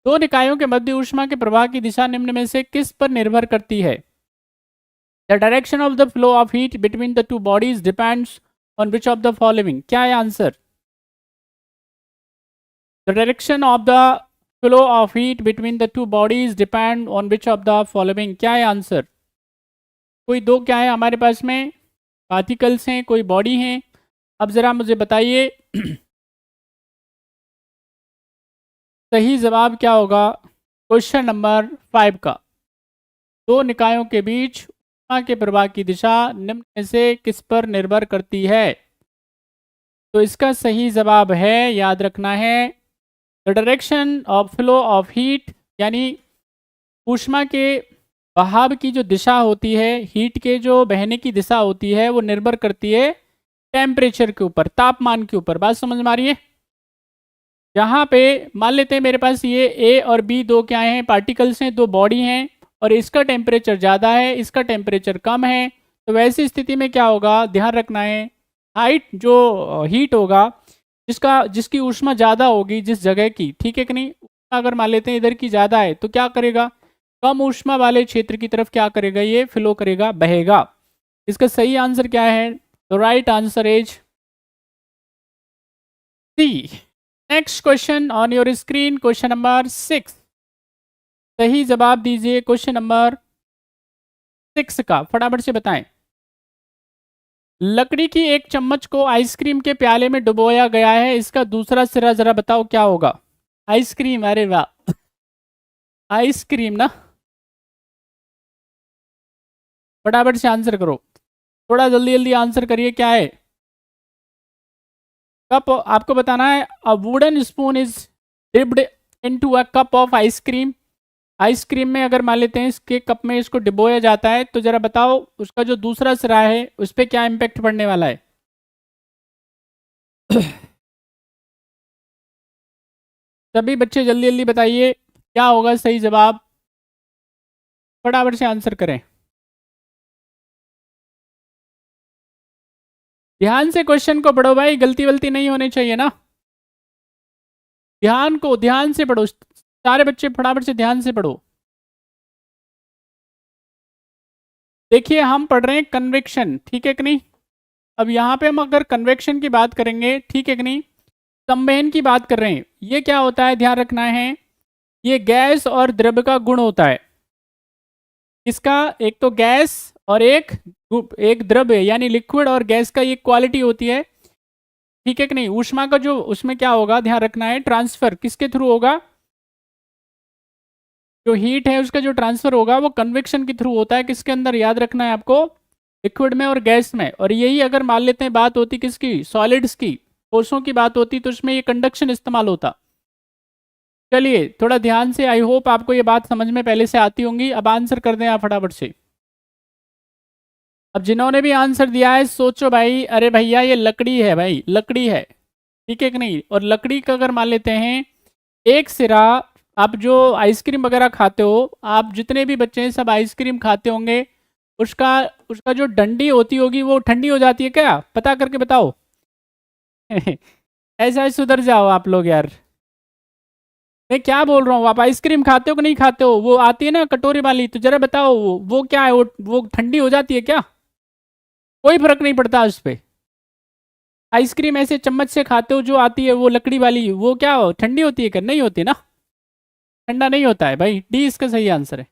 दो निकायों के मध्य ऊष्मा के प्रवाह की दिशा निम्न में से किस पर निर्भर करती है? The direction of the flow of heat between the two bodies depends on which of the following. क्या है answer? The direction of the flow of heat between the two bodies depend on which of the following. क्या है answer? कोई दो क्या है हमारे पास में? पार्टिकल्स हैं, कोई बॉडी हैं। अब जरा मुझे बताइए सही जवाब क्या होगा क्वेश्चन नंबर 5 का। दो निकायों के बीच ऊष्मा के प्रवाह की दिशा निम्न में से किस पर निर्भर करती है? तो इसका सही जवाब है, याद रखना है, the direction of flow of heat, यानी ऊष्मा के बहाव की जो दिशा होती है, हीट के जो बहने की दिशा होती है, वो निर्भर करती है टेम्परेचर के ऊपर, तापमान के ऊपर। बात समझ में आ रही है? यहाँ पे मान लेते हैं मेरे पास ये ए और बी दो क्या हैं? पार्टिकल्स हैं, दो बॉडी हैं, और इसका टेम्परेचर ज़्यादा है, इसका टेम्परेचर कम है। तो वैसी स्थिति में क्या होगा, ध्यान रखना है, हाइट जो हीट होगा, जिसकी ऊष्मा ज़्यादा होगी जिस जगह की, ठीक है कि नहीं, अगर मान लेते हैं इधर की ज़्यादा है तो क्या करेगा, कम ऊष्मा वाले क्षेत्र की तरफ क्या करेगा, ये फ्लो करेगा, बहेगा। इसका सही आंसर क्या है? तो right answer is C. Next question on your screen, question number 6। सही जवाब दीजिए क्वेश्चन नंबर 6 का, फटाफट से बताएं। लकड़ी की एक चम्मच को आइसक्रीम के प्याले में डुबोया गया है, इसका दूसरा सिरा जरा बताओ क्या होगा? आइसक्रीम, अरे वाह, आइसक्रीम ना। फटाफट से आंसर करो, थोड़ा जल्दी जल्दी आंसर करिए, क्या है? कप आपको बताना है। A wooden spoon is dipped into a cup of ice cream. Ice cream में अगर मान लेते हैं इसके कप में इसको डिबोया जाता है, तो जरा बताओ उसका जो दूसरा सिरा है उस पर क्या इम्पैक्ट पड़ने वाला है? सभी बच्चे जल्दी जल्दी बताइए क्या होगा सही जवाब, फटाफट से आंसर करें। ध्यान से क्वेश्चन को पढ़ो भाई, गलती वलती नहीं होनी चाहिए ना। ध्यान से पढ़ो, सारे बच्चे फटाफट से ध्यान से पढ़ो। देखिए हम पढ़ रहे हैं कन्वेक्शन, ठीक है कि नहीं। अब यहाँ पे हम अगर कन्वेक्शन की बात करेंगे, ठीक है कि नहीं, संवहन की बात कर रहे हैं, ये क्या होता है ध्यान रखना है, ये गैस और द्रव का गुण होता है। इसका एक तो गैस और एक द्रव है, यानी लिक्विड और गैस का ये क्वालिटी होती है, ठीक है कि नहीं। ऊष्मा का जो उसमें क्या होगा ध्यान रखना है, ट्रांसफर किसके थ्रू होगा, जो हीट है उसका जो ट्रांसफर होगा वो कन्वेक्शन के थ्रू होता है। किसके अंदर, याद रखना है आपको, लिक्विड में और गैस में। और यही अगर मान लेते हैं बात होती किसकी, सॉलिड्स की, ठोसों की बात होती, तो उसमें ये कंडक्शन इस्तेमाल होता। चलिए थोड़ा ध्यान से, आई होप आपको ये बात समझ में पहले से आती होंगी। अब आंसर कर दें आप फटाफट से। अब जिन्होंने भी आंसर दिया है सोचो भाई, अरे भैया ये लकड़ी है भाई, लकड़ी है, ठीक है कि नहीं। और लकड़ी का अगर मान लेते हैं एक सिरा, आप जो आइसक्रीम वगैरह खाते हो, आप जितने भी बच्चे हैं सब आइसक्रीम खाते होंगे, उसका उसका जो डंडी होती होगी वो ठंडी हो जाती है क्या, पता करके बताओ। ऐसा सुधर जाओ आप लोग यार, मैं क्या बोल रहा हूँ। आप आइसक्रीम खाते हो कि नहीं खाते हो, वो आती है ना कटोरी वाली, तो जरा बताओ वो क्या है, वो ठंडी हो जाती है क्या? कोई फर्क नहीं पड़ता उस पर। आइसक्रीम ऐसे चम्मच से खाते हो जो आती है वो लकड़ी वाली, वो क्या हो ठंडी होती है क्या? नहीं होती ना, ठंडा नहीं होता है भाई। डी इसका सही आंसर है।